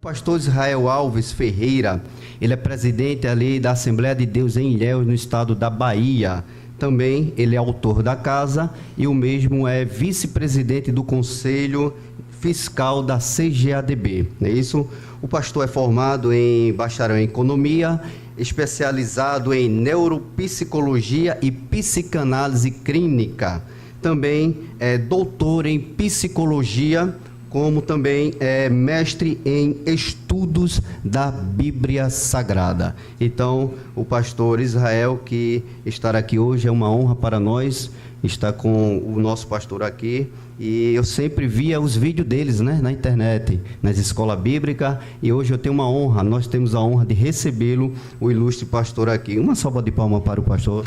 Pastor Israel Alves Ferreira, ele é presidente ali da Assembleia de Deus em Ilhéus, no estado da Bahia. Também ele é autor da casa e o mesmo é vice-presidente do Conselho Fiscal da CGADB, não é isso? O pastor é formado em bacharel em Economia, especializado em Neuropsicologia e Psicanálise Clínica. Também é doutor em Psicologia, como também é mestre em estudos da Bíblia Sagrada. Então, o pastor Israel, que estar aqui hoje, é uma honra para nós, estar com o nosso pastor aqui, e eu sempre via os vídeos deles, né, na internet, nas escolas bíblicas, e hoje eu tenho uma honra, nós temos a honra de recebê-lo, o ilustre pastor aqui. Uma salva de palmas para o pastor.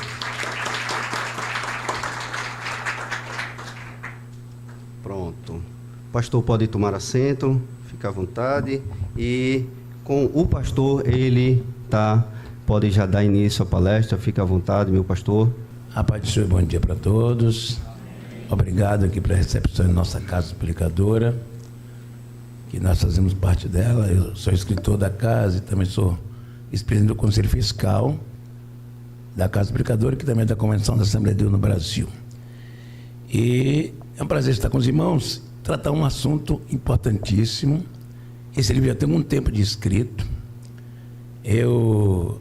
Pronto. Pastor pode tomar assento, fica à vontade, e com o pastor ele pode já dar início à palestra, fica à vontade, meu pastor. A paz do Senhor, bom dia para todos. Obrigado aqui pela recepção em nossa casa explicadora, que nós fazemos parte dela. Eu sou escritor da casa e também sou vice-presidente do Conselho Fiscal da Casa Explicadora, que também é da Convenção da Assembleia de Deus no Brasil. E é um prazer estar com os irmãos, tratar um assunto importantíssimo. Esse livro já tem um tempo de escrito. Eu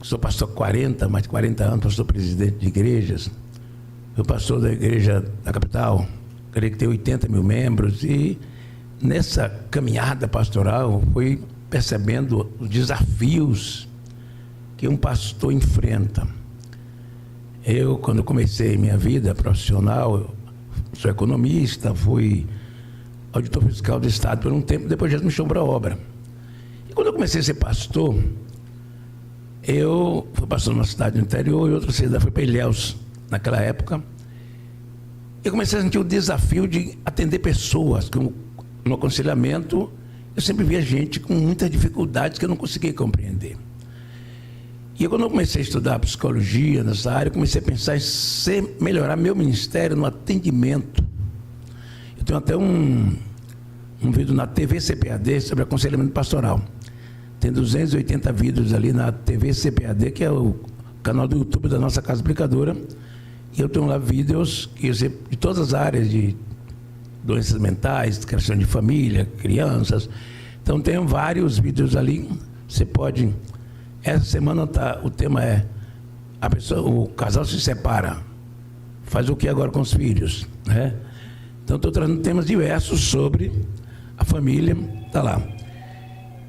sou pastor há mais de 40 anos, pastor presidente de igrejas. Sou pastor da igreja da capital, creio que tem 80 mil membros. E nessa caminhada pastoral, fui percebendo os desafios que um pastor enfrenta. Eu, quando comecei minha vida profissional, sou economista, fui auditor fiscal do Estado por um tempo, depois já me chamou para a obra. E quando eu comecei a ser pastor, eu fui pastor numa cidade do interior e outra cidade, fui para Ilhéus naquela época. Eu comecei a sentir o desafio de atender pessoas. No aconselhamento, eu sempre via gente com muitas dificuldades que eu não conseguia compreender. E quando eu comecei a estudar psicologia nessa área, eu comecei a pensar em melhorar meu ministério no atendimento. Eu tenho até um vídeo na TV CPAD sobre aconselhamento pastoral. Tem 280 vídeos ali na TV CPAD, que é o canal do YouTube da nossa Casa Explicadora. E eu tenho lá vídeos de todas as áreas, de doenças mentais, questão de família, crianças. Então tem vários vídeos ali. Você pode... Essa semana o tema é o casal se separa, faz o que agora com os filhos, né? Então estou trazendo temas diversos sobre a família, está lá.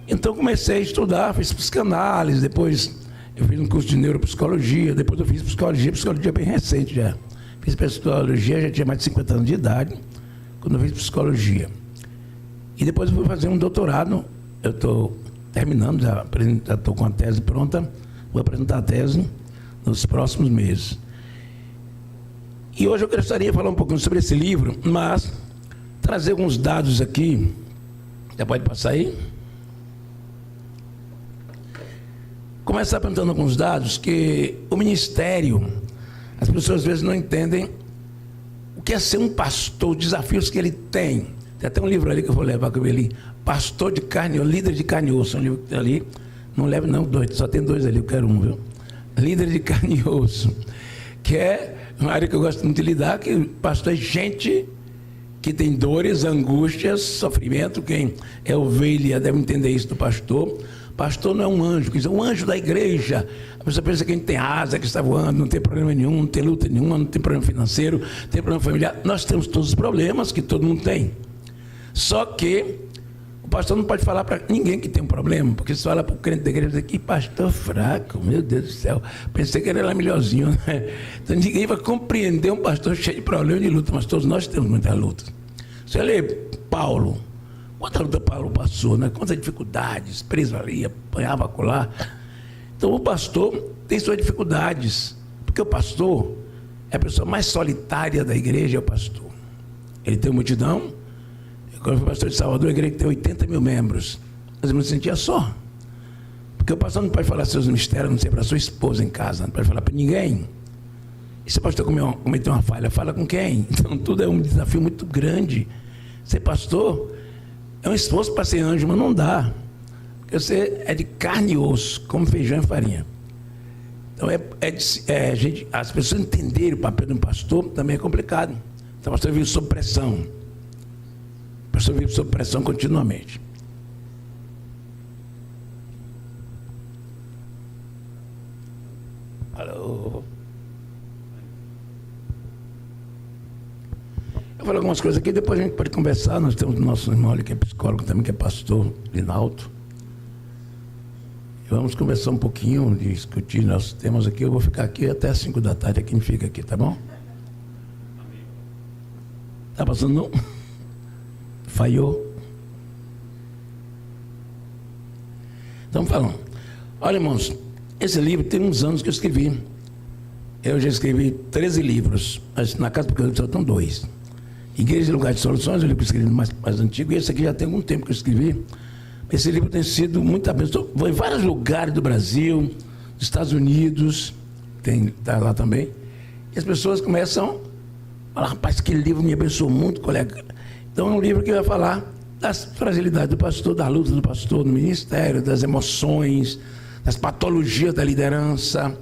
Então comecei a estudar, fiz psicanálise, depois eu fiz um curso de neuropsicologia, depois eu fiz psicologia bem recente já. Fiz psicologia, já tinha mais de 50 anos de idade, quando eu fiz psicologia. E depois eu fui fazer um doutorado, eu estou terminando, já estou com a tese pronta, vou apresentar a tese nos próximos meses. E hoje eu gostaria de falar um pouquinho sobre esse livro, mas trazer alguns dados aqui. Já pode passar aí? Começar apresentando alguns dados que o ministério, as pessoas às vezes não entendem o que é ser um pastor, os desafios que ele tem. Tem até um livro ali que eu vou levar comigo ali, Pastor de Carne, Líder de Carne e Osso, um livro que tem ali, não levo não, só tem dois ali, eu quero um, viu? Líder de Carne e Osso, que é uma área que eu gosto muito de lidar, que o pastor é gente que tem dores, angústias, sofrimento. Quem é ovelha deve entender isso do pastor. Pastor não é um anjo, quer dizer, um anjo da igreja. A pessoa pensa que a gente tem asa, que está voando, não tem problema nenhum, não tem luta nenhuma, não tem problema financeiro, não tem problema familiar. Nós temos todos os problemas que todo mundo tem. Só que o pastor não pode falar para ninguém que tem um problema, porque se fala para o crente da igreja, que pastor fraco, meu Deus do céu, pensei que ele era melhorzinho, né? Então ninguém vai compreender um pastor cheio de problema e de luta, mas todos nós temos muita luta. Você lê Paulo, quanta luta Paulo passou, né? Quantas dificuldades, preso ali, apanhava acolá. Então o pastor tem suas dificuldades, porque o pastor é a pessoa mais solitária da igreja, é o pastor. Ele tem multidão. Quando eu fui pastor de Salvador, a igreja tem 80 mil membros. Mas eu me sentia só. Porque o pastor não pode falar seus mistérios, não sei, para sua esposa em casa, não pode falar para ninguém. E se o pastor cometeu uma falha, fala com quem? Então tudo é um desafio muito grande. Ser pastor É um esforço para ser anjo, mas não dá. Porque você é de carne e osso, como feijão e farinha. Então, as pessoas entenderem o papel de um pastor também é complicado. Então, o pastor vive sob pressão. O pastor vive sob pressão continuamente. Alô? Eu falo algumas coisas aqui, depois a gente pode conversar. Nós temos o nosso irmão ali, que é psicólogo também, que é pastor, Linaldo. Vamos conversar um pouquinho, discutir nossos temas aqui. Eu vou ficar aqui até as 5 da tarde, aqui a gente fica aqui, tá bom? Tá passando não? Falhou. Então, falando. Olha, irmãos, esse livro tem uns anos que eu escrevi. Eu já escrevi 13 livros, mas na Casa do Pecador só estão 2. Igreja e Lugar de Soluções, o livro que eu escrevi mais antigo, e esse aqui já tem algum tempo que eu escrevi. Esse livro tem sido muito abençoado. Vou em vários lugares do Brasil, dos Estados Unidos, está lá também. E as pessoas começam a falar, rapaz, aquele livro me abençoou muito, colega. Então é um livro que vai falar das fragilidades do pastor, da luta do pastor no ministério, das emoções, das patologias da liderança.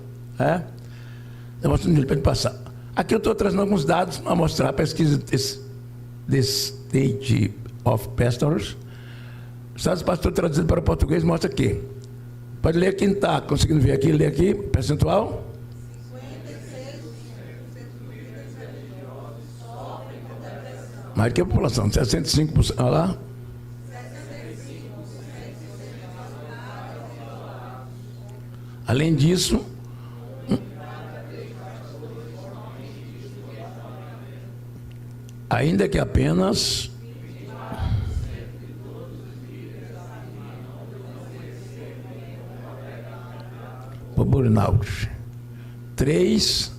Demonstrando para passar. Aqui eu estou trazendo alguns dados para mostrar a pesquisa The State of Pastors. Os dados do pastor traduzido para o português mostra aqui. Pode ler quem está conseguindo ver aqui, ler aqui, percentual. 56% mais que a população, 65%. Olha lá. Além disso, ainda que apenas por burnout. 3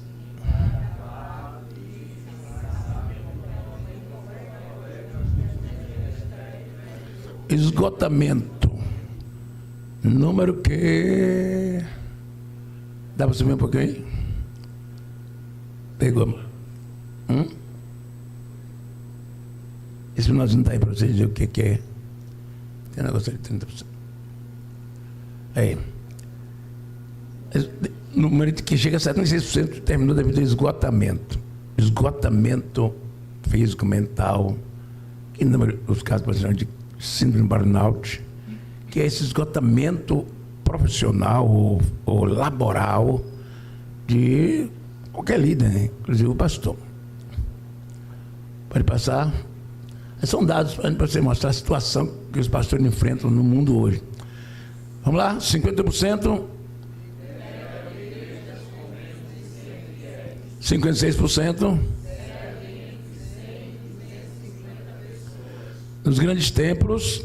esgotamento. Número que dá para subir um pouquinho aí? Pegou. Esse nós não está aí para vocês dizer o que é. Tem um negócio de 30%. Aí. Número que chega a 76% terminou devido ao esgotamento. Esgotamento físico, mental. Que número, os casos, por exemplo, de síndrome de burnout, que é esse esgotamento profissional ou laboral de qualquer líder, né? Inclusive o pastor. Pode passar. São dados para você mostrar a situação que os pastores enfrentam no mundo hoje. Vamos lá, 50%. 56%. Nos grandes templos.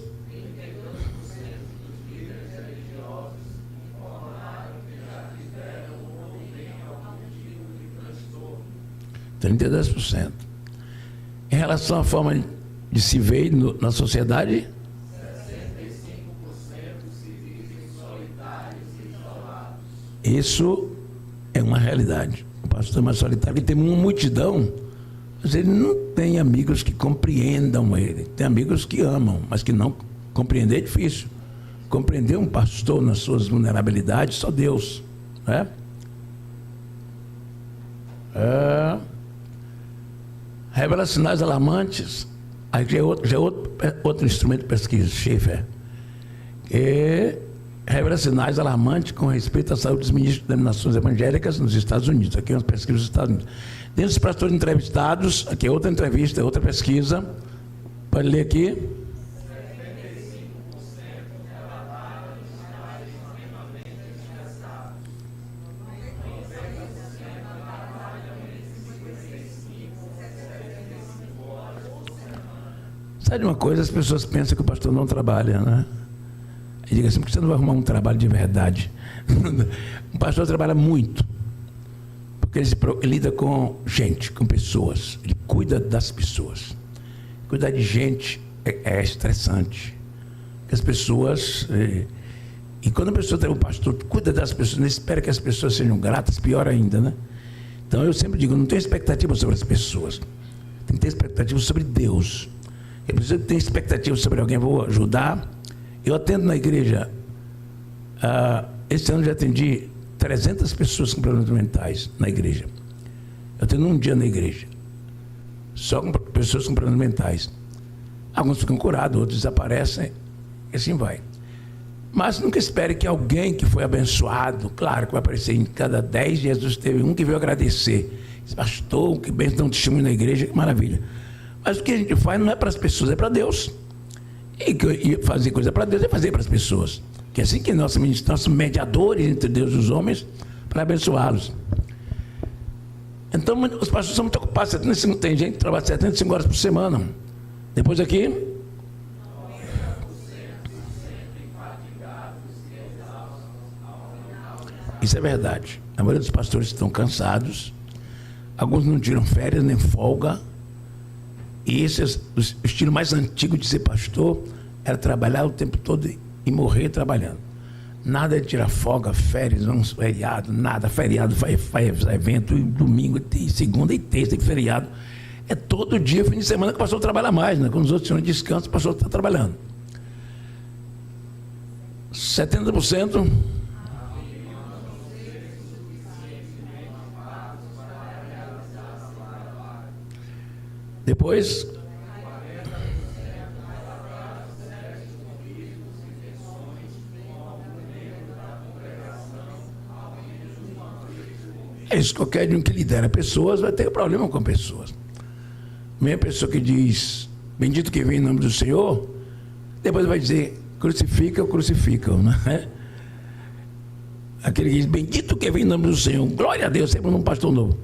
32%. Em relação à forma de se ver na sociedade, 65% se vivem solitários e isolados. Isso é uma realidade. O pastor é mais solitário. Ele tem uma multidão, mas ele não tem amigos que compreendam ele. Tem amigos que amam, mas que não compreender é difícil. Compreender um pastor nas suas vulnerabilidades, só Deus. Né? Revela sinais alarmantes. Aí já é outro instrumento de pesquisa, Schaeffer. Revela sinais alarmantes com respeito à saúde dos ministros de denominações evangélicas nos Estados Unidos. Aqui é uma pesquisa dos Estados Unidos. Dentro dos pastores entrevistados, aqui é outra entrevista, outra pesquisa. Pode ler aqui. 75%. Sabe uma coisa? As pessoas pensam que o pastor não trabalha, né? E diga assim, por que você não vai arrumar um trabalho de verdade? O pastor trabalha muito. Porque ele lida com gente, com pessoas. Ele cuida das pessoas. Cuidar de gente é estressante. As pessoas... E quando a pessoa tem o pastor, cuida das pessoas, não espera que as pessoas sejam gratas, pior ainda, né? Então eu sempre digo, não tenho expectativa sobre as pessoas. Tem que ter expectativa sobre Deus. Eu preciso ter expectativa sobre alguém, vou ajudar. Eu atendo na igreja. Esse ano já atendi 300 pessoas com problemas mentais na igreja. Eu atendo um dia na igreja, só com pessoas com problemas mentais. Alguns ficam curados, outros desaparecem, e assim vai. Mas nunca espere que alguém que foi abençoado, claro que vai aparecer em cada 10, Jesus teve um que veio agradecer. Esse pastor, que bem dá um testemunho na igreja, que maravilha. Mas o que a gente faz não é para as pessoas, é para Deus. E fazer coisa para Deus é fazer para as pessoas. Que é assim que nós somos mediadores entre Deus e os homens para abençoá-los. Então, os pastores são muito ocupados. Tem gente que trabalha 75 horas por semana. Depois aqui... Isso é verdade. A maioria dos pastores estão cansados. Alguns não tiram férias nem folga. E esse é o estilo mais antigo de ser pastor, era trabalhar o tempo todo e morrer trabalhando. Nada de tirar folga, férias, uns feriados, nada. Feriado faz evento, e domingo, e segunda e terça, e feriado. É todo dia, fim de semana, que o pastor trabalha mais, né? Quando os outros tiram descanso, o pastor está trabalhando. 70%. Depois, é isso, qualquer um que lidera pessoas vai ter problema com pessoas. Mesma pessoa que diz, bendito que vem em nome do Senhor, depois vai dizer, crucificam, né? Aquele que diz, bendito que vem em nome do Senhor, glória a Deus, sempre num pastor novo.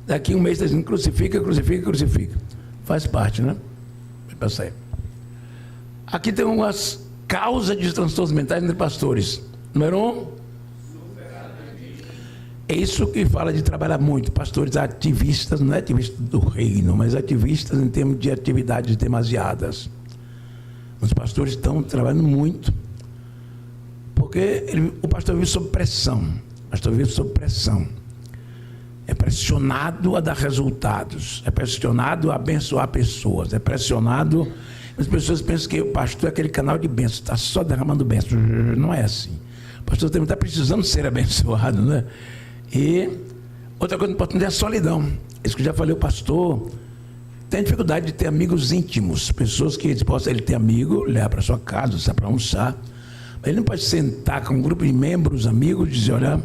Daqui um mês está dizendo, crucifica. Faz parte, né? Aqui tem umas causas de transtornos mentais entre pastores. Número 1, é isso que fala de trabalhar muito. Pastores ativistas, não é ativistas do reino, mas ativistas em termos de atividades demasiadas. Os pastores estão trabalhando muito, porque o pastor vive sob pressão. É pressionado a dar resultados, é pressionado a abençoar pessoas, é pressionado... As pessoas pensam que o pastor é aquele canal de bênção, está só derramando bênção. Não é assim. O pastor também está precisando ser abençoado, né? E outra coisa importante é a solidão. Isso que eu já falei, o pastor tem dificuldade de ter amigos íntimos, pessoas que ele ter amigo, levar para sua casa, sair para almoçar, mas ele não pode sentar com um grupo de membros, amigos, e dizer, olha,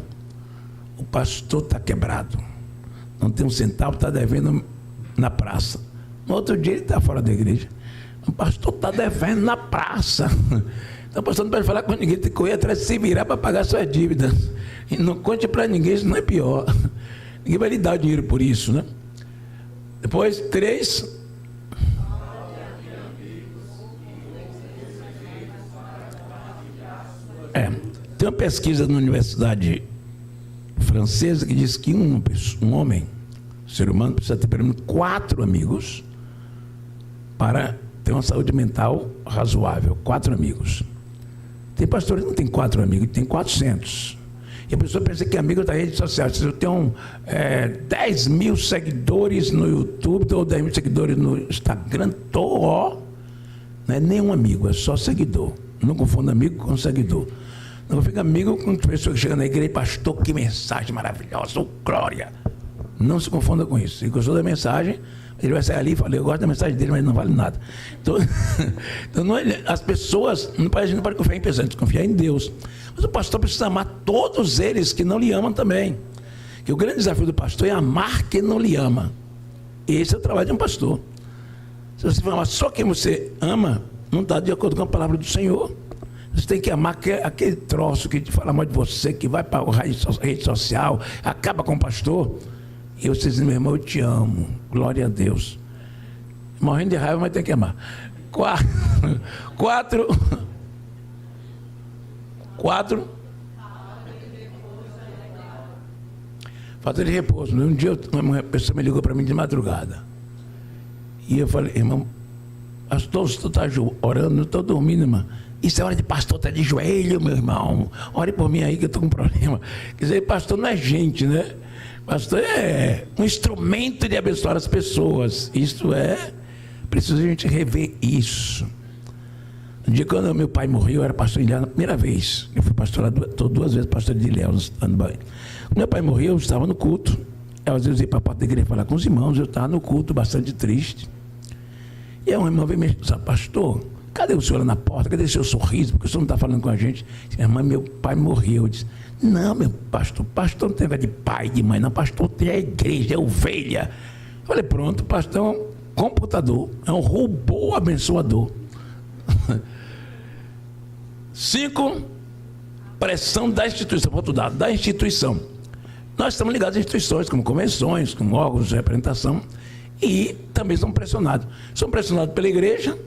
o pastor está quebrado, não tem um centavo, está devendo na praça. No outro dia ele está fora da igreja. O pastor está devendo na praça. Então o pastor não pode falar com ninguém, tem que correr atrás de se virar para pagar suas dívidas. E não conte para ninguém, isso não é pior. Ninguém vai lhe dar o dinheiro por isso, né? Depois, 3. Tem uma pesquisa na universidade francesa que diz que um homem, ser humano, precisa ter pelo menos 4 amigos para ter uma saúde mental razoável. 4 amigos. Tem pastores que não tem 4 amigos, tem 400. E a pessoa pensa que amigo da rede social. Se eu tenho 10 mil seguidores no YouTube, ou 10 mil seguidores no Instagram, não é nenhum amigo, é só seguidor. Não confunda amigo com seguidor. Não fica amigo com pessoa que chega na igreja, pastor, que mensagem maravilhosa, glória. Não se confunda com isso. Se gostou da mensagem, ele vai sair ali e falar, eu gosto da mensagem dele, mas não vale nada. Então não é, as pessoas, a gente não pode confiar em pessoas, a gente confiar em Deus. Mas o pastor precisa amar todos eles que não lhe amam também. Que o grande desafio do pastor é amar quem não lhe ama. Esse é o trabalho de um pastor. Se você amar só quem você ama, não está de acordo com a palavra do Senhor. Você tem que amar aquele troço que fala mal de você, que vai para a rede social, acaba com o pastor. E você diz, meu irmão, eu te amo. Glória a Deus. Morrendo de raiva, mas tem que amar. 4. Falta de repouso. Um dia uma pessoa me ligou para mim de madrugada. E eu falei, irmão, pastor, você está orando, não estou dormindo, irmão. Isso é hora de pastor estar de joelho, meu irmão. Ore por mim aí que eu estou com problema. Quer dizer, pastor não é gente, né? Pastor é um instrumento de abençoar as pessoas. Isto é Precisa a gente rever isso. No dia quando meu pai morreu, eu era pastor em Ilhéus na primeira vez. Eu fui pastor lá, estou 2 vezes pastor de Ilhéus, no Bahia. Quando meu pai morreu, eu estava no culto. Eu, às vezes, ia para a porta da igreja falar com os irmãos, eu estava no culto, bastante triste. E aí um irmão veio me dizer: pastor, cadê o senhor lá na porta? Cadê o seu sorriso? Porque o senhor não está falando com a gente? Irmã, meu pai morreu. Eu disse: não, meu pastor não tem negócio de pai, de mãe, não. Pastor tem a igreja, é ovelha. Eu falei: pronto, pastor é um computador, é um robô abençoador. 5, pressão da instituição. Outro dado, da instituição. Nós estamos ligados a instituições, como convenções, como órgãos de representação, e também somos pressionados. Somos pressionados pela igreja,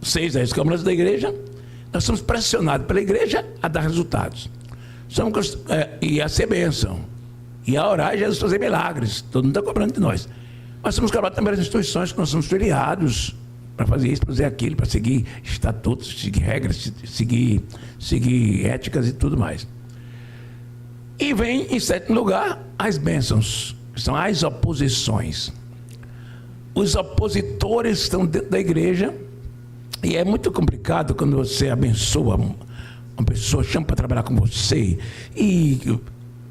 6 10 câmaras da igreja, nós somos pressionados pela igreja a dar resultados. E a ser bênção, e a orar e Jesus fazer milagres. Todo mundo está cobrando de nós. Mas somos cobrados também as instituições que nós somos filiados para fazer isso, para fazer aquilo, para seguir estatutos, seguir regras, seguir éticas e tudo mais. E vem, em 7º lugar, as bênçãos, que são as oposições. Os opositores estão dentro da igreja, e é muito complicado quando você abençoa uma pessoa, chama para trabalhar com você, e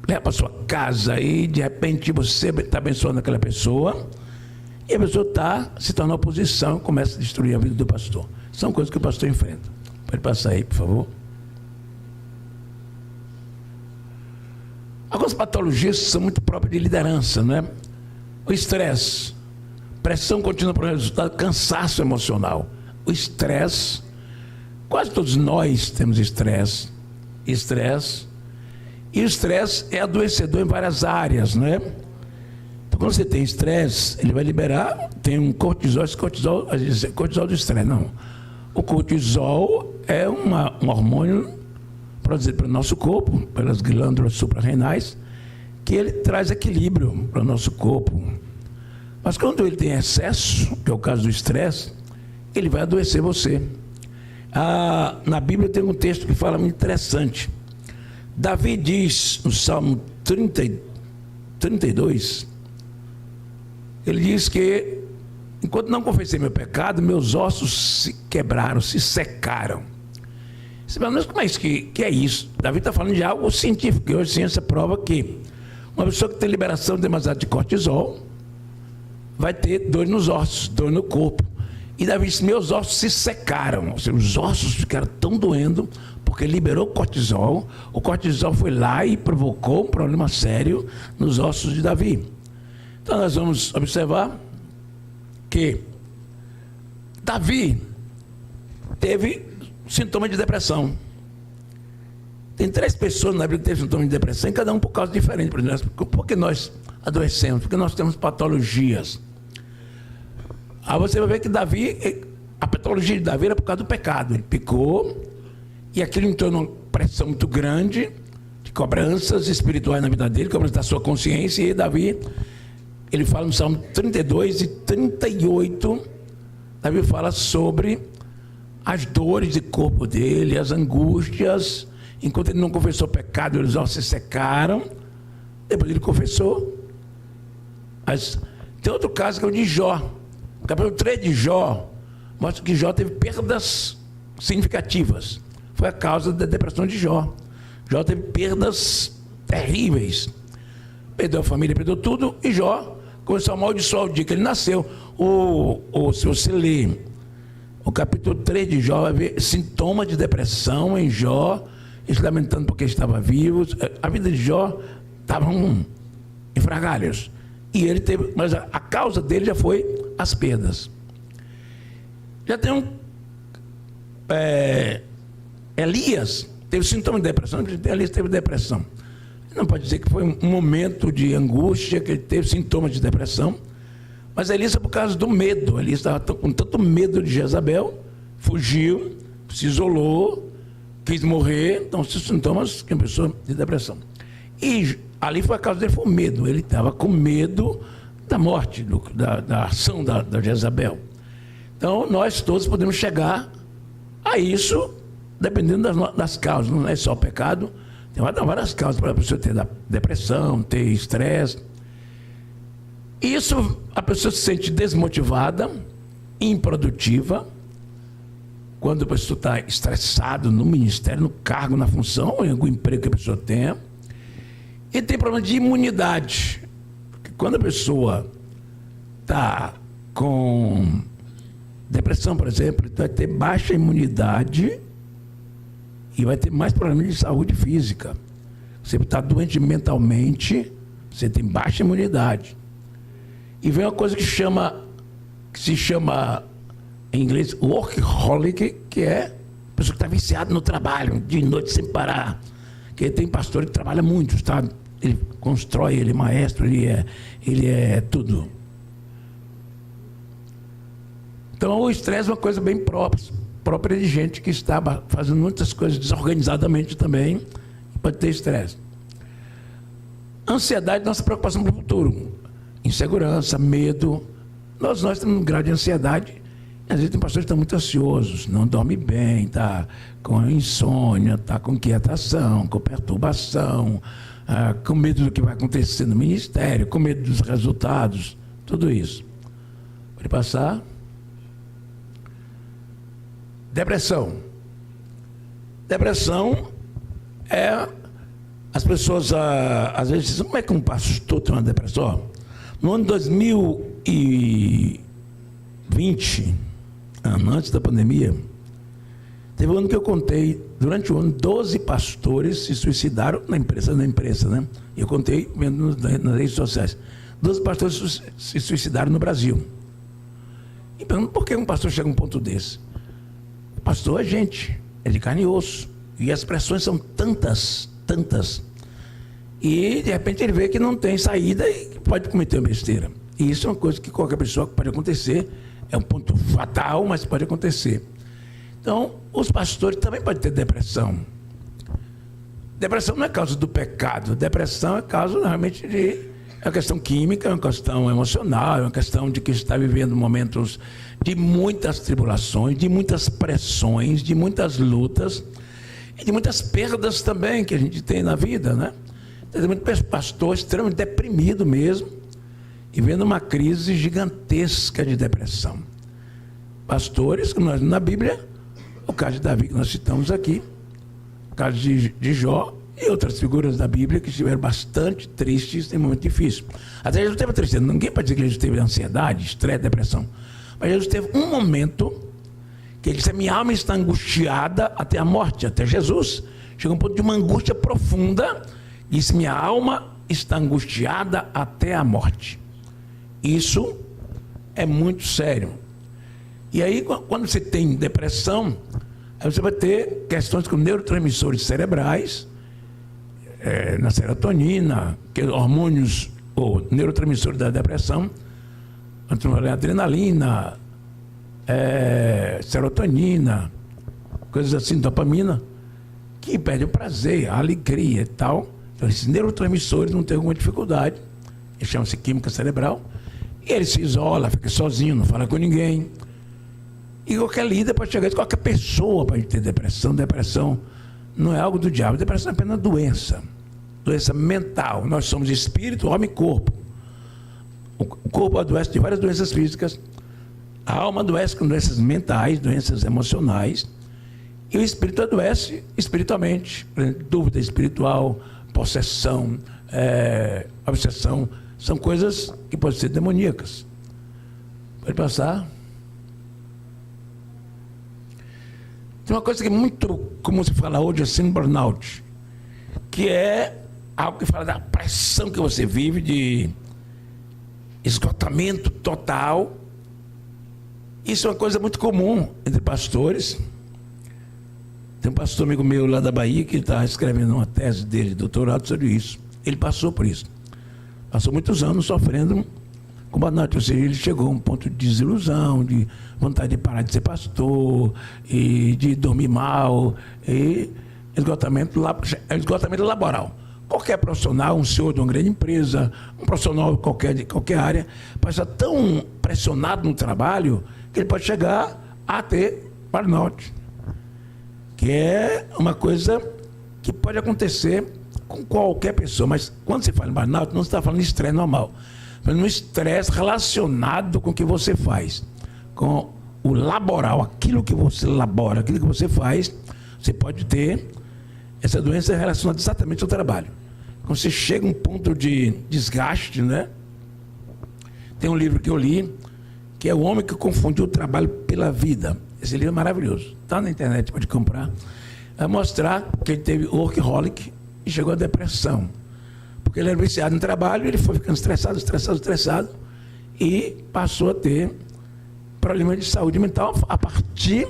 leva para sua casa, e de repente você está abençoando aquela pessoa, e a pessoa se torna oposição e começa a destruir a vida do pastor. São coisas que o pastor enfrenta. Pode passar aí, por favor. Algumas patologias são muito próprias de liderança, não é? O estresse, pressão contínua para o resultado, cansaço emocional. O estresse, quase todos nós temos estresse. E o estresse é adoecedor em várias áreas, não é? Então, quando você tem estresse, ele vai liberar, tem um cortisol, esse cortisol, a gente diz, cortisol do estresse, não. O cortisol é um hormônio produzido pelo nosso corpo, pelas glândulas suprarrenais, que ele traz equilíbrio para o nosso corpo. Mas quando ele tem excesso, que é o caso do estresse, ele vai adoecer você. Na Bíblia tem um texto que fala muito interessante. Davi diz no Salmo 32, ele diz que enquanto não confessei meu pecado, meus ossos se quebraram, se secaram. Mas como é isso que é isso? Davi está falando de algo científico, e hoje a ciência prova que uma pessoa que tem liberação demasiada de cortisol vai ter dor nos ossos, dor no corpo. E Davi disse: meus ossos se secaram, ou seja, os ossos ficaram tão doendo, porque liberou cortisol. O cortisol foi lá e provocou um problema sério nos ossos de Davi. Então nós vamos observar que Davi teve sintoma de depressão. Tem 3 pessoas na Bíblia que teve sintoma de depressão, e cada um por causa diferente. Por que nós adoecemos? Porque nós temos patologias. Aí você vai ver que a patologia de Davi era por causa do pecado. Ele pecou, e aquilo entrou numa pressão muito grande, de cobranças espirituais na vida dele, cobranças da sua consciência. E Davi, ele fala no Salmo 32 e 38, Davi fala sobre as dores de corpo dele, as angústias. Enquanto ele não confessou o pecado, os ossos se secaram. Depois ele confessou. Mas tem outro caso que é o de Jó. O capítulo 3 de Jó mostra que Jó teve perdas significativas. Foi a causa da depressão de Jó. Jó teve perdas terríveis. Perdeu a família, perdeu tudo. E Jó começou a amaldiçoar o dia que ele nasceu. Se você ler o capítulo 3 de Jó, vai ver sintomas de depressão em Jó, ele se lamentando porque estava vivo. A vida de Jó estava em frangalhos. E ele teve, mas a causa dele já foi as perdas. Já tem Elias teve sintomas de depressão. Elias teve depressão. Não pode dizer que foi um momento de angústia, que ele teve sintomas de depressão. Mas Elias é por causa do medo. Elias estava com tanto medo de Jezabel, fugiu, se isolou, quis morrer. Então, esses sintomas que uma pessoa de depressão. E ali foi a causa dele, foi o medo. Ele estava com medo da morte, da ação da Jezabel. Então, nós todos podemos chegar a isso, dependendo das causas. Não é só o pecado, tem várias causas para a pessoa ter depressão, ter estresse. Isso, a pessoa se sente desmotivada, improdutiva, quando a pessoa está estressada no ministério, no cargo, na função, em algum emprego que a pessoa tenha. E tem problema de imunidade. Porque quando a pessoa está com depressão, por exemplo, vai ter baixa imunidade e vai ter mais problemas de saúde física. Você está doente mentalmente, você tem baixa imunidade. E vem uma coisa que se chama em inglês workaholic, que é a pessoa que está viciada no trabalho, dia e noite sem parar. Porque tem pastor que trabalha muito, tá? Ele constrói, ele é maestro, ele é tudo. Então o estresse é uma coisa bem própria de gente que está fazendo muitas coisas desorganizadamente também, pode ter estresse. Ansiedade, nossa preocupação pelo futuro. Insegurança, medo. Nós temos um grau de ansiedade. Às vezes tem pastores que estão muito ansiosos, não dorme bem, está com insônia, está com inquietação, com perturbação, com medo do que vai acontecer no ministério, com medo dos resultados, tudo isso. Pode passar. Depressão. Depressão é... As pessoas às vezes dizem, como é que um pastor tem uma depressão? No ano 2020, antes da pandemia, teve um ano que eu contei, durante o ano, 12 pastores se suicidaram na imprensa, né? Eu contei vendo nas redes sociais. 12 pastores se suicidaram no Brasil. E pergunto, por que um pastor chega a um ponto desse? O pastor é gente, é de carne e osso. E as pressões são tantas. E, de repente, ele vê que não tem saída e pode cometer uma besteira. E isso é uma coisa que qualquer pessoa pode acontecer. É um ponto fatal, mas pode acontecer. Então, os pastores também podem ter depressão. Depressão não é causa do pecado. Depressão é causa, realmente, é uma questão química, é uma questão emocional, é uma questão de que está vivendo momentos de muitas tribulações, de muitas pressões, de muitas lutas e de muitas perdas também que a gente tem na vida, né? Tem muito pastor extremamente deprimido mesmo e vendo uma crise gigantesca de depressão. Pastores, que nós na Bíblia, o caso de Davi que nós citamos aqui, o caso de Jó e outras figuras da Bíblia que estiveram bastante tristes em momento difícil. Até Jesus teve tristeza. Ninguém pode dizer que Jesus teve ansiedade, estresse, depressão. Mas Jesus teve um momento que ele disse, minha alma está angustiada até a morte, até Jesus. Chegou a um ponto de uma angústia profunda, disse, minha alma está angustiada até a morte. Isso é muito sério. E aí, quando você tem depressão, aí você vai ter questões com neurotransmissores cerebrais, na serotonina, que é hormônios ou neurotransmissores da depressão, adrenalina, serotonina, coisas assim, dopamina, que perde o prazer, a alegria e tal. Então, esses neurotransmissores não têm alguma dificuldade, eles chamam-se química cerebral, e ele se isola, fica sozinho, não fala com ninguém. E qualquer líder pode chegar, qualquer pessoa pode ter depressão. Depressão não é algo do diabo, depressão é apenas doença mental. Nós somos espírito, alma e corpo. O corpo adoece de várias doenças físicas, a alma adoece com doenças mentais, doenças emocionais, e o espírito adoece espiritualmente, por exemplo, dúvida espiritual, possessão, obsessão, são coisas que podem ser demoníacas. Pode passar. Tem uma coisa que é muito comum se falar hoje, assim, burnout, que é algo que fala da pressão que você vive, de esgotamento total. Isso é uma coisa muito comum entre pastores. Tem um pastor amigo meu lá da Bahia que está escrevendo uma tese dele, de doutorado, sobre isso. Ele passou por isso. Passou muitos anos sofrendo com burnout, ou seja, ele chegou a um ponto de desilusão, de vontade de parar de ser pastor, e de dormir mal, e esgotamento laboral. Qualquer profissional, um senhor de uma grande empresa, um profissional de qualquer área, pode estar tão pressionado no trabalho que ele pode chegar a ter burnout, que é uma coisa que pode acontecer com qualquer pessoa. Mas quando você fala em burnout, não se está falando de estresse normal. no estresse relacionado com o que você faz, com o laboral, aquilo que você labora, aquilo que você faz, você pode ter essa doença relacionada exatamente ao trabalho. Quando você chega a um ponto de desgaste, né? Tem um livro que eu li, que é O Homem que Confundiu o Trabalho pela Vida. Esse livro é maravilhoso. Está na internet, pode comprar. Vai mostrar que ele teve workaholic e chegou à depressão. Porque ele era viciado no trabalho, ele foi ficando estressado e passou a ter problemas de saúde mental a partir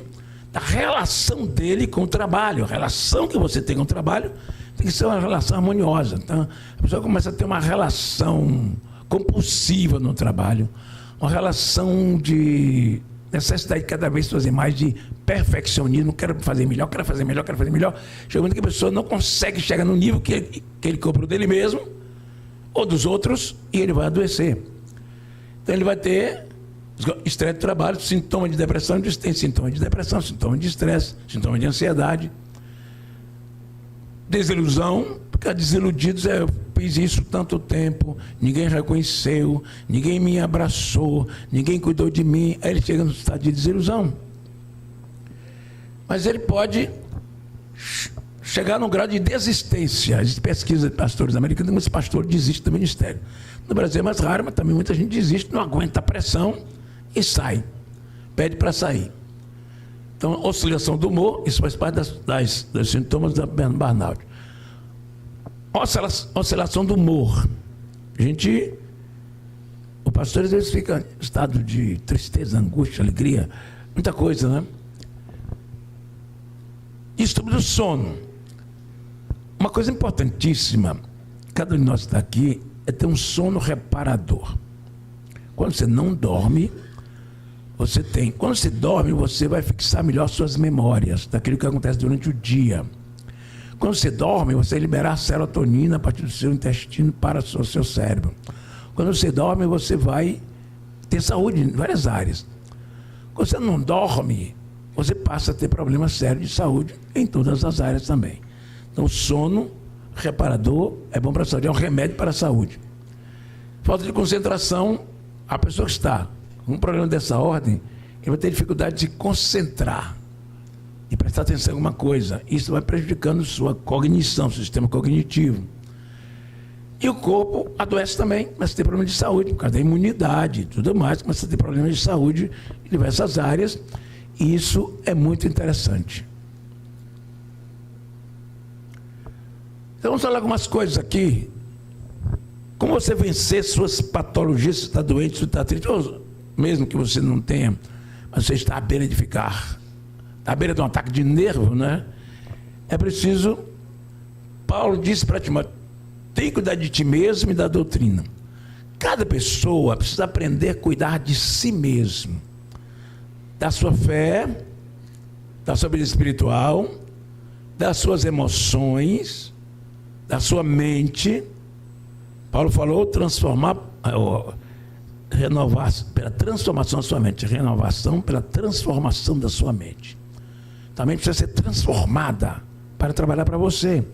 da relação dele com o trabalho. A relação que você tem com o trabalho tem que ser uma relação harmoniosa. Então, a pessoa começa a ter uma relação compulsiva no trabalho, uma relação de necessidade de cada vez fazer mais, de perfeccionismo, quero fazer melhor. Chega um momento que a pessoa não consegue chegar no nível que ele cobrou dele mesmo ou dos outros e ele vai adoecer. Então ele vai ter estresse do trabalho, sintoma de depressão, tem sintoma de depressão, sintoma de estresse, sintoma de ansiedade, desilusão, porque desiludidos eu fiz isso tanto tempo, ninguém reconheceu, ninguém me abraçou, ninguém cuidou de mim, aí ele chega no estado de desilusão. Mas ele pode chegar num grau de desistência. Existe pesquisa de pastores americanos, mas pastor desiste do ministério. No Brasil é mais raro, mas também muita gente desiste, não aguenta a pressão e sai, pede para sair. Então, oscilação do humor, isso faz parte dos sintomas da burnout. Oscilação do humor. O pastor às vezes fica em estado de tristeza, angústia, alegria, muita coisa, né? Distúrbio do sono. Uma coisa importantíssima, cada um de nós está aqui, é ter um sono reparador. Quando você não dorme, quando você dorme, você vai fixar melhor suas memórias daquilo que acontece durante o dia. Quando você dorme, você vai liberar serotonina a partir do seu intestino para o seu cérebro. Quando você dorme, você vai ter saúde em várias áreas. Quando você não dorme, você passa a ter problemas sérios de saúde em todas as áreas também. Então, o sono reparador é bom para a saúde, é um remédio para a saúde. Falta de concentração, a pessoa que está com um problema dessa ordem, ele vai ter dificuldade de se concentrar e prestar atenção em alguma coisa. Isso vai prejudicando sua cognição, seu sistema cognitivo. E o corpo adoece também, mas tem problema de saúde, por causa da imunidade e tudo mais, começa a ter problemas de saúde em diversas áreas, e isso é muito interessante. Então vamos falar algumas coisas aqui. Como você vencer suas patologias, se está doente, se está triste, ou mesmo que você não tenha, mas você está à beira de ficar, à beira de um ataque de nervo, né? É preciso, Paulo disse para Timóteo, tem que cuidar de ti mesmo e da doutrina. Cada pessoa precisa aprender a cuidar de si mesmo, da sua fé, da sua vida espiritual, das suas emoções, da sua mente. Paulo falou renovar pela transformação da sua mente, renovação pela transformação da sua mente. A mente precisa ser transformada para trabalhar para você.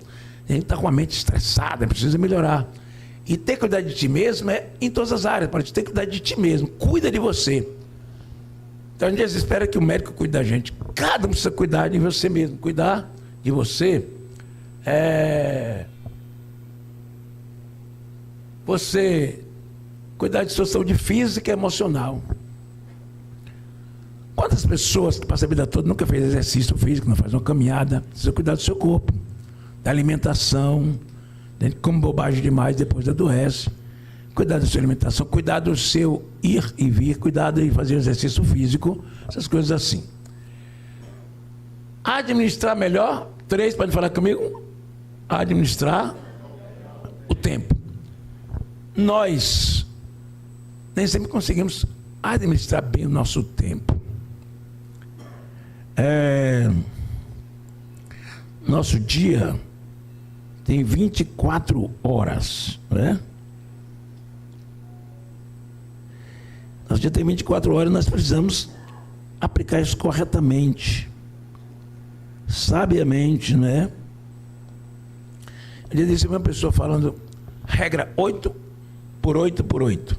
A gente está com a mente estressada, precisa melhorar. E ter que cuidar de ti mesmo é em todas as áreas, para ter que cuidar de ti mesmo, cuida de você. Então a gente espera que o médico cuide da gente. Cada um precisa cuidar de você mesmo. Cuidar de você é você cuidar de sua saúde física e emocional. Quantas pessoas que passam a vida toda nunca fez exercício físico, não faz uma caminhada? Precisa cuidar do seu corpo, da alimentação, come bobagem demais, depois adoece. Cuidar da sua alimentação, cuidar do seu ir e vir, cuidar de fazer exercício físico, essas coisas assim. Administrar melhor, 3, pode falar comigo? Administrar o tempo. Nós nem sempre conseguimos administrar bem o nosso tempo. Nosso dia tem 24 horas, né? Nosso dia tem 24 horas, nós precisamos aplicar isso corretamente, sabiamente, né? Eu disse uma pessoa falando, regra 8 por 8 por 8.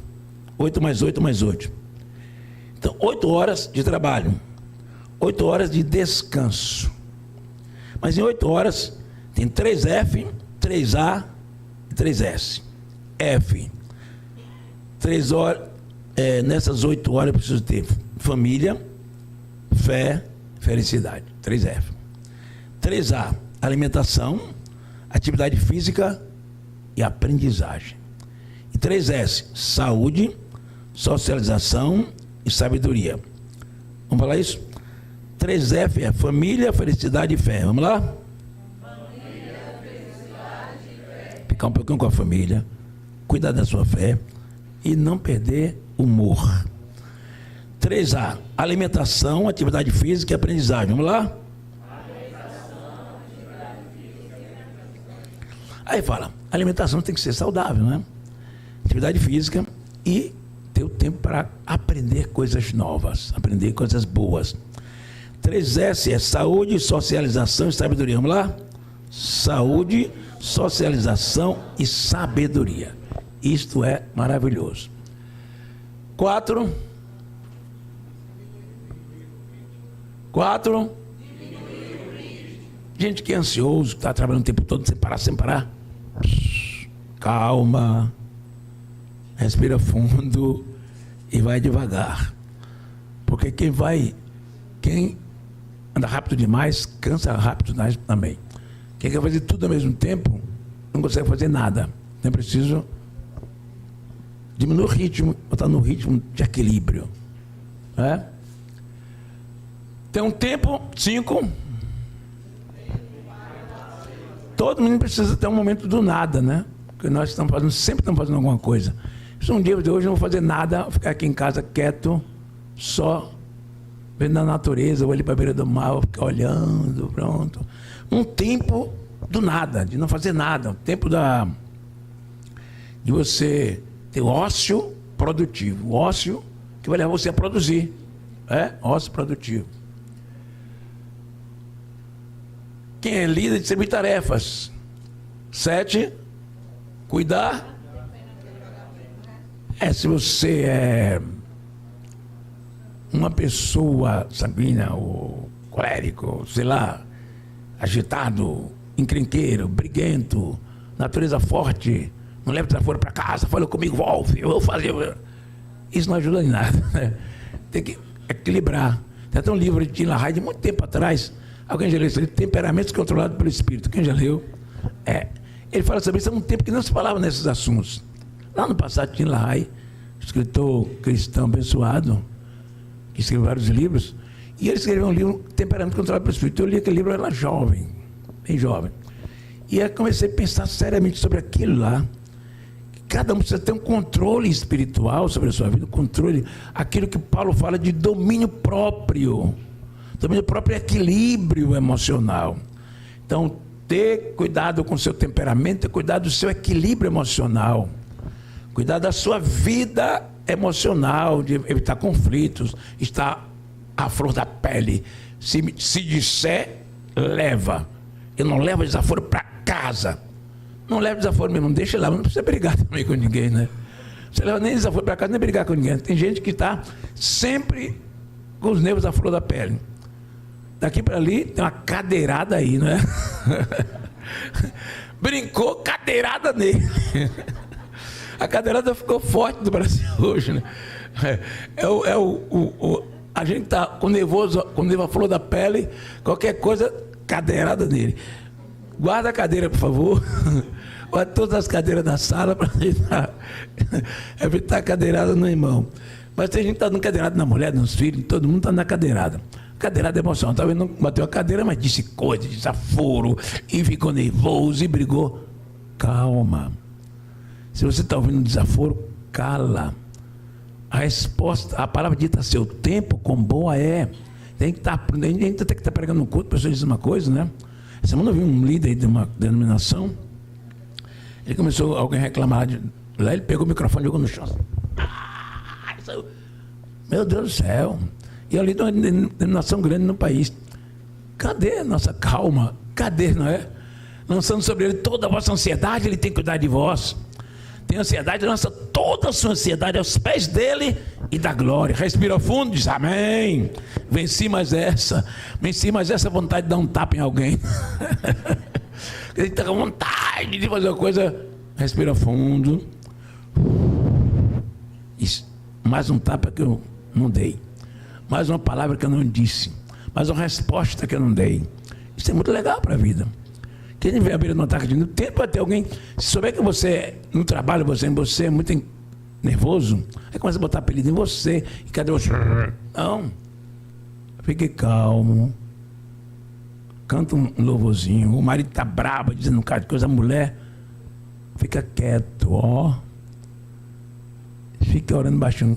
8 mais 8 mais 8. Então, 8 horas de trabalho, 8 horas de descanso. Mas em 8 horas tem 3F, 3A e 3S. F. 3 horas, nessas 8 horas eu preciso ter família, fé, felicidade. 3F. 3A, alimentação, atividade física e aprendizagem. E 3S, saúde, socialização e sabedoria. Vamos falar isso? 3F é família, felicidade e fé. Vamos lá? Família, felicidade e fé. Ficar um pouquinho com a família, cuidar da sua fé e não perder o humor. 3A, alimentação, atividade física e aprendizagem. Vamos lá? Aí fala, a alimentação tem que ser saudável, né? Atividade física e ter o tempo para aprender coisas novas, aprender coisas boas. 3S é saúde, socialização e sabedoria. Vamos lá? Saúde, socialização e sabedoria. Isto é maravilhoso. 4. Gente que é ansioso, está trabalhando o tempo todo sem parar. Calma, respira fundo e vai devagar. Porque quem anda rápido demais, cansa rápido demais também. Quem quer fazer tudo ao mesmo tempo, não consegue fazer nada. É preciso diminuir o ritmo, botar no ritmo de equilíbrio. Né? Tem um tempo, 5. Todo mundo precisa ter um momento do nada, né? Porque nós sempre estamos fazendo alguma coisa. Se um dia de hoje eu não vou fazer nada, vou ficar aqui em casa quieto, só vendo a natureza, vou ali para a beira do mar, vou ficar olhando, pronto. Um tempo do nada, de não fazer nada. Um tempo de você ter ócio produtivo. O ócio que vai levar você a produzir. Ócio produtivo. Quem é líder de servir tarefas? 7, cuidar. Se você é uma pessoa sanguínea, ou colérico, sei lá, agitado, encrenqueiro, briguento, natureza forte, não leva desaforo para casa, fala comigo, Wolf, eu vou fazer. Isso não ajuda em nada. Né? Tem que equilibrar. Tem até um livro de Tim LaHaye de muito tempo atrás. Alguém já leu isso? Temperamentos controlados pelo Espírito. Quem já leu? Ele fala sobre isso há um tempo que não se falava nesses assuntos. Lá no passado, Tim LaHaye, escritor cristão abençoado, que escreveu vários livros, e ele escreveu um livro, Temperamento Controlado pelo Espírito. Eu li aquele livro, eu era jovem, bem jovem. E aí comecei a pensar seriamente sobre aquilo lá. Cada um precisa ter um controle espiritual sobre a sua vida, controle, aquilo que Paulo fala de domínio próprio. Domínio próprio é equilíbrio emocional. Então, ter cuidado com o seu temperamento, ter cuidado do seu equilíbrio emocional. Cuidar da sua vida emocional, de evitar conflitos, estar à flor da pele. Se disser, leva. Eu não levo desaforo para casa. Não leva desaforo mesmo, não deixa lá, não precisa brigar também com ninguém, né? Você leva nem desaforo para casa, nem brigar com ninguém. Tem gente que está sempre com os nervos à flor da pele. Daqui para ali tem uma cadeirada aí, né? Brincou, cadeirada nele. A cadeirada ficou forte no Brasil hoje, né? A gente está com nervoso, com nervo à flor da pele, qualquer coisa, cadeirada nele. Guarda a cadeira, por favor. Guarda todas as cadeiras da sala para evitar a cadeirada no irmão. Mas tem gente que está dando cadeirada na mulher, nos filhos, todo mundo está na cadeirada. Cadeirada é emoção. Talvez não bateu a cadeira, mas disse coisa, desaforo, e ficou nervoso e brigou. Calma. Se você está ouvindo um desaforo, cala. A resposta, a palavra dita seu tempo com boa é. Tem que estar, a gente tem que estar pregando no culto, a pessoa diz uma coisa, né? Essa semana eu vi um líder de uma denominação, ele começou, alguém reclamar lá, ele pegou o microfone e jogou no chão. Meu Deus do céu. E ali de uma denominação grande no país. Cadê a nossa calma? Cadê, não é? Lançando sobre ele toda a vossa ansiedade, ele tem que cuidar de vós. tem ansiedade, lança toda a sua ansiedade aos pés dele e dá glória. Respira fundo, diz amém. Venci mais essa vontade de dar um tapa em alguém. Ele está com vontade de fazer uma coisa. Respira fundo. Isso. Mais um tapa que eu não dei. Mais uma palavra que eu não disse. Mais uma resposta que eu não dei. Isso é muito legal para a vida. Quem vem à beira de um ataque de novo, tenta ter alguém. Se souber que você, no trabalho, você é muito nervoso, aí começa a botar apelido em você. E cadê você? Não. Fique calmo. Canta um louvorzinho. O marido está bravo, dizendo um cara de coisa. A mulher fica quieto, ó. Fica orando baixinho.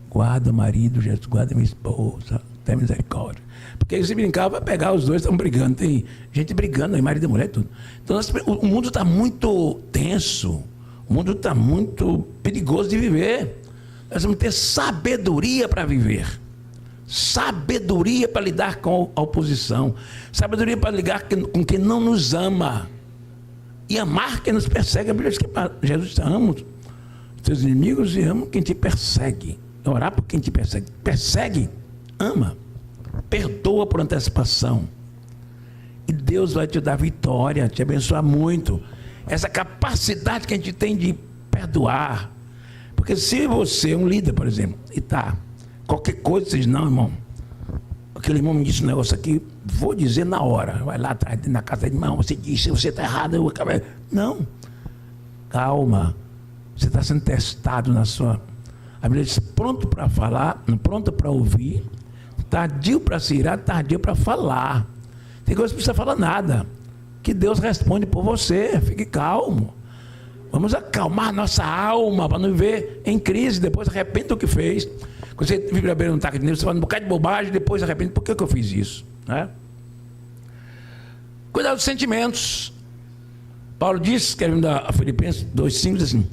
Guarda marido, Jesus, guarda minha esposa. Tem misericórdia. Porque se brincar, vai pegar os dois, estão brigando. Tem gente brigando, aí marido e mulher, tudo. Então, o mundo está muito tenso. O mundo está muito perigoso de viver. Nós vamos ter sabedoria para viver. Sabedoria para lidar com a oposição. Sabedoria para lidar com quem não nos ama. E amar quem nos persegue. A Bíblia diz que Jesus ama os teus inimigos e ama quem te persegue. Orar por quem te persegue. Persegue, ama. Perdoa por antecipação. E Deus vai te dar vitória, te abençoar muito. Essa capacidade que a gente tem de perdoar. Porque se você é um líder, por exemplo, e qualquer coisa, você diz, não, irmão, aquele irmão me disse um negócio aqui, vou dizer na hora. Vai lá atrás, na casa dele, irmão, você disse, você está errado, eu acabei. Não. Calma. Você está sendo testado na sua... A Bíblia diz, pronto para falar, pronto para ouvir, tardio para se irar, tardio para falar. Tem coisa que não precisa falar nada. Que Deus responde por você. Fique calmo. Vamos acalmar nossa alma para não viver em crise. Depois arrepende do que fez. Quando você vive a beira de um taco de nervo, você fala um bocado de bobagem, depois arrepende. Por que eu fiz isso? Né? Cuidado dos sentimentos. Paulo diz, escrevendo a Filipenses 2,5, diz assim: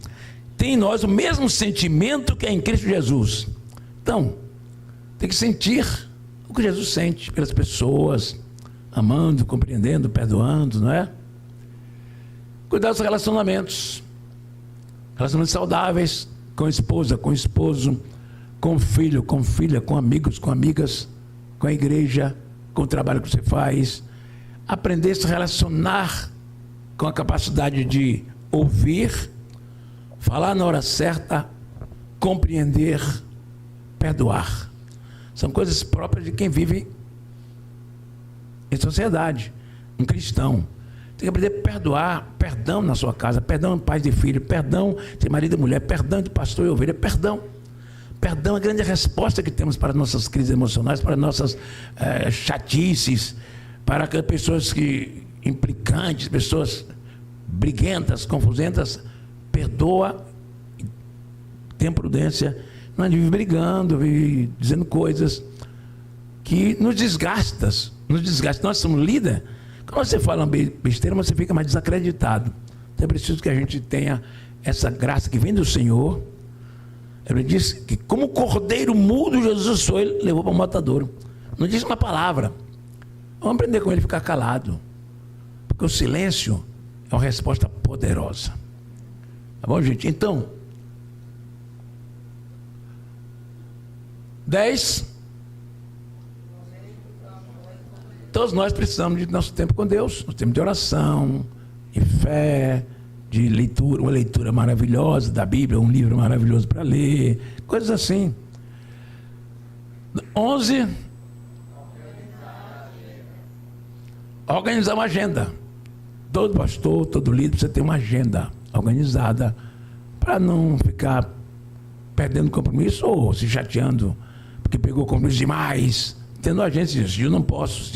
tem em nós o mesmo sentimento que é em Cristo Jesus. Então, tem que sentir o que Jesus sente pelas pessoas, amando, compreendendo, perdoando, não é? Cuidar dos relacionamentos. Relacionamentos saudáveis com a esposa, com o esposo, com o filho, com filha, com amigos, com amigas, com a igreja, com o trabalho que você faz. Aprender a se relacionar com a capacidade de ouvir, falar na hora certa, compreender, perdoar. São coisas próprias de quem vive em sociedade, um cristão. Tem que aprender a perdoar, perdão na sua casa, perdão em pais de filho, perdão de marido e mulher, perdão de pastor e ovelha, perdão. Perdão é a grande resposta que temos para nossas crises emocionais, para nossas chatices, para aquelas pessoas implicantes, pessoas briguentas, confusentas. Perdoa, tem prudência, não vive brigando, vive dizendo coisas que nos desgastam. Nós somos líder. Quando você fala uma besteira, você fica mais desacreditado. Então é preciso que a gente tenha essa graça que vem do Senhor. Ele diz que como cordeiro mudo Jesus foi, ele levou para o matadouro. Não diz uma palavra. Vamos aprender com ele a ficar calado. Porque o silêncio é uma resposta poderosa. Tá bom, gente? Então, 10. Todos nós precisamos de nosso tempo com Deus. Nosso tempo de oração, de fé, de leitura, uma leitura maravilhosa da Bíblia, um livro maravilhoso para ler, coisas assim. 11. Organizar uma agenda. Todo pastor, todo líder precisa ter uma agenda organizada para não ficar perdendo compromisso ou se chateando porque pegou compromisso demais. Tendo agenda, diz, eu não posso.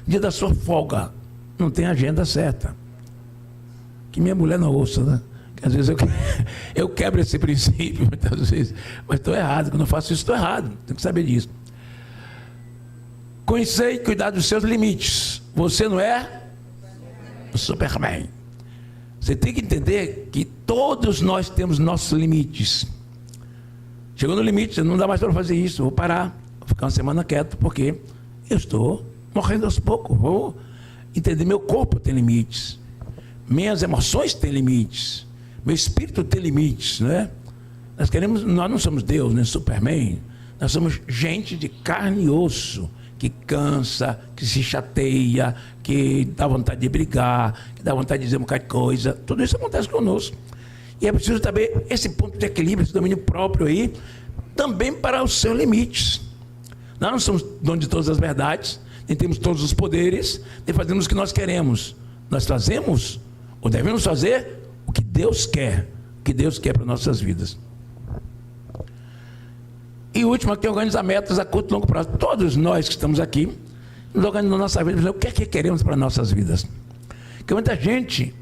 Dia da sua folga, não tem agenda certa. Que minha mulher não ouça, né? Que às vezes eu quebro esse princípio, muitas vezes, mas estou errado. Quando eu faço isso, estou errado. Tem que saber disso. Conhecer e cuidar dos seus limites. Você não é o Superman. Você tem que entender que todos nós temos nossos limites. Chegou no limite, não dá mais para fazer isso, vou parar, vou ficar uma semana quieto, porque eu estou morrendo aos poucos. Vou entender, meu corpo tem limites, minhas emoções têm limites, Meu espírito tem limites, né? Nós não somos Deus, nem Superman. Nós somos gente de carne e osso, que cansa, que se chateia, que dá vontade de brigar, que dá vontade de dizer um bocado de coisa. Tudo isso acontece conosco. E é preciso saber esse ponto de equilíbrio, esse domínio próprio aí, também para os seus limites. Nós não somos donos de todas as verdades, nem temos todos os poderes, nem fazemos o que nós queremos. Nós fazemos, ou devemos fazer, o que Deus quer para nossas vidas. E o último aqui é organizar metas a curto e longo prazo. Todos nós que estamos aqui, nos organizamos nossa vida, o que é que queremos para nossas vidas? Porque muita gente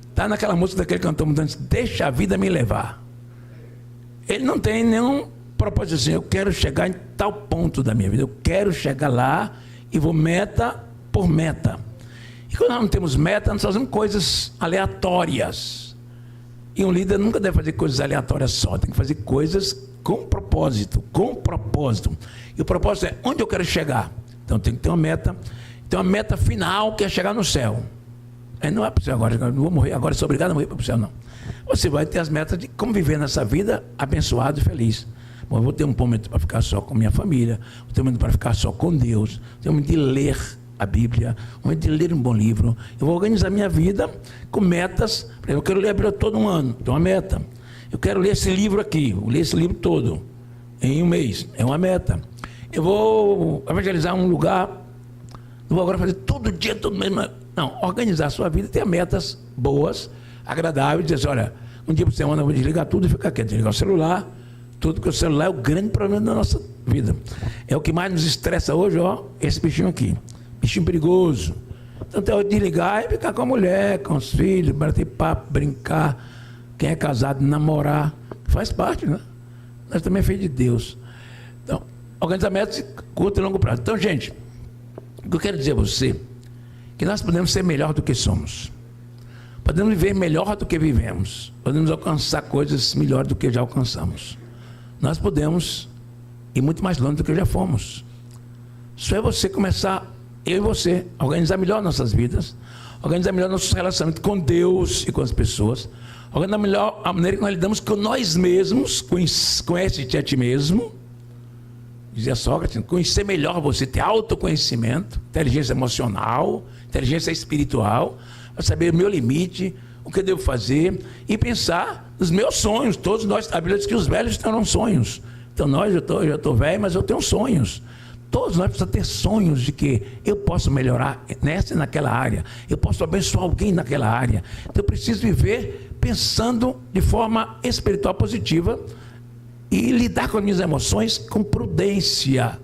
está naquela música daquele cantor mudante, deixa a vida me levar. Ele não tem nenhum propósito assim, eu quero chegar em tal ponto da minha vida, eu quero chegar lá e vou meta por meta. E quando nós não temos meta, nós fazemos coisas aleatórias. E um líder nunca deve fazer coisas aleatórias só, tem que fazer coisas com propósito, com propósito. E o propósito é onde eu quero chegar. Então tem que ter uma meta final que é chegar no céu. Aí não é para o céu agora, eu não vou morrer, agora sou obrigado a morrer para o céu, não. Você vai ter as metas de como viver nessa vida abençoado e feliz. Bom, eu vou ter um momento para ficar só com minha família, vou ter um momento para ficar só com Deus, vou ter um momento de ler a Bíblia, um momento de ler um bom livro. Eu vou organizar minha vida com metas. Por exemplo, eu quero ler a Bíblia todo um ano, então uma meta. Eu quero ler esse livro aqui, vou ler esse livro todo, em um mês, é uma meta. Eu vou evangelizar um lugar, não vou agora fazer todo dia, todo mês. Não, organizar a sua vida, ter metas boas, agradáveis, dizer assim, olha, um dia por semana eu vou desligar tudo e ficar quieto, desligar o celular, tudo, porque o celular é o grande problema da nossa vida. É o que mais nos estressa hoje, ó, esse bichinho aqui, bichinho perigoso. Então tem que desligar e ficar com a mulher, com os filhos, bater papo, brincar. Quem é casado, namorar, faz parte, né? Nós também é filho de Deus. Então, organizar metas de curto e longo prazo. Então, gente, o que eu quero dizer a você, que nós podemos ser melhor do que somos. Podemos viver melhor do que vivemos. Podemos alcançar coisas melhores do que já alcançamos. Nós podemos ir muito mais longe do que já fomos. Só é você começar, eu e você, a organizar melhor nossas vidas, organizar melhor nossos relacionamentos com Deus e com as pessoas, organizar melhor a maneira que nós lidamos com nós mesmos, conhece-te a ti mesmo, dizia Sócrates, conhecer melhor você, ter autoconhecimento, inteligência emocional, inteligência espiritual, para saber o meu limite, o que eu devo fazer, e pensar nos meus sonhos. Todos nós, a Bíblia diz que os velhos terão sonhos. Então eu já estou velho, mas eu tenho sonhos. Todos nós precisamos ter sonhos de que eu posso melhorar nessa e naquela área, eu posso abençoar alguém naquela área. Então eu preciso viver pensando de forma espiritual positiva e lidar com as minhas emoções com prudência,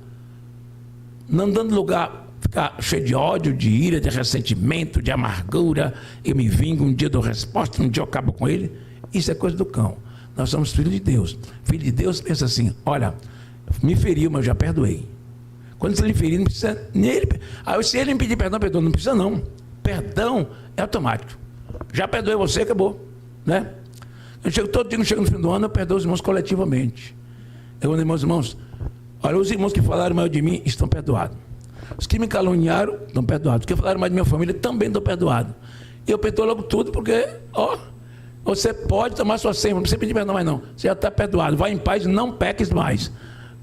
não dando lugar, ficar cheio de ódio, de ira, de ressentimento, de amargura. Eu me vingo, um dia dou resposta, um dia eu acabo com ele. Isso é coisa do cão. Nós somos filhos de Deus. Filho de Deus pensa assim, olha, me feriu, mas eu já perdoei. Quando ele ferir, não precisa nem ele. Se ele me pedir perdão, perdoa, não precisa não. Perdão é automático. Já perdoei você, acabou, né? Eu chego todo dia, chego no fim do ano, eu perdoo os irmãos coletivamente. Eu digo, meus irmãos, olha, os irmãos que falaram mal de mim estão perdoados. Os que me caluniaram estão perdoados. Os que falaram mal de minha família também estão perdoados. E eu perdoo logo tudo, porque, ó, você pode tomar sua ceia, não precisa pedir perdão mais não. Você já está perdoado. Vai em paz e não peques mais.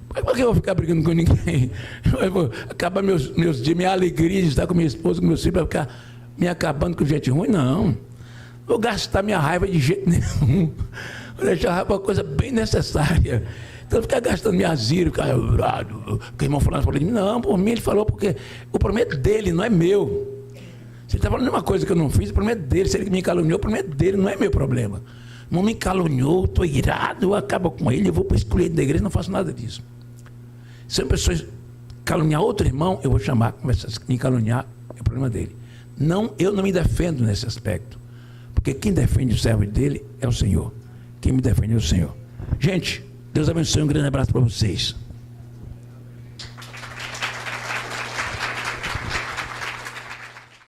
Por que eu vou ficar brigando com ninguém? Eu vou acabar meus dias, minha alegria de estar com minha esposa, com meus filhos, vai ficar me acabando com gente ruim? Não. Vou gastar minha raiva de jeito nenhum. Vou deixar a raiva uma coisa bem necessária. Então, ficar gastando minha ira, ficar... Porque o irmão falou de mim. Não, por mim ele falou, porque o problema é dele, não é meu. Se ele está falando de uma coisa que eu não fiz, o problema é dele. Se ele me caluniou, o problema é dele, não é meu problema. O irmão me caluniou, estou irado, eu acabo com ele, eu vou para excluir ele da igreja, não faço nada disso. Se uma pessoa caluniar outro irmão, eu vou chamar, me caluniar, é o problema dele. Não, eu não me defendo nesse aspecto. Porque quem defende o servo dele é o Senhor. Quem me defende é o Senhor. Gente, Deus abençoe, um grande abraço para vocês.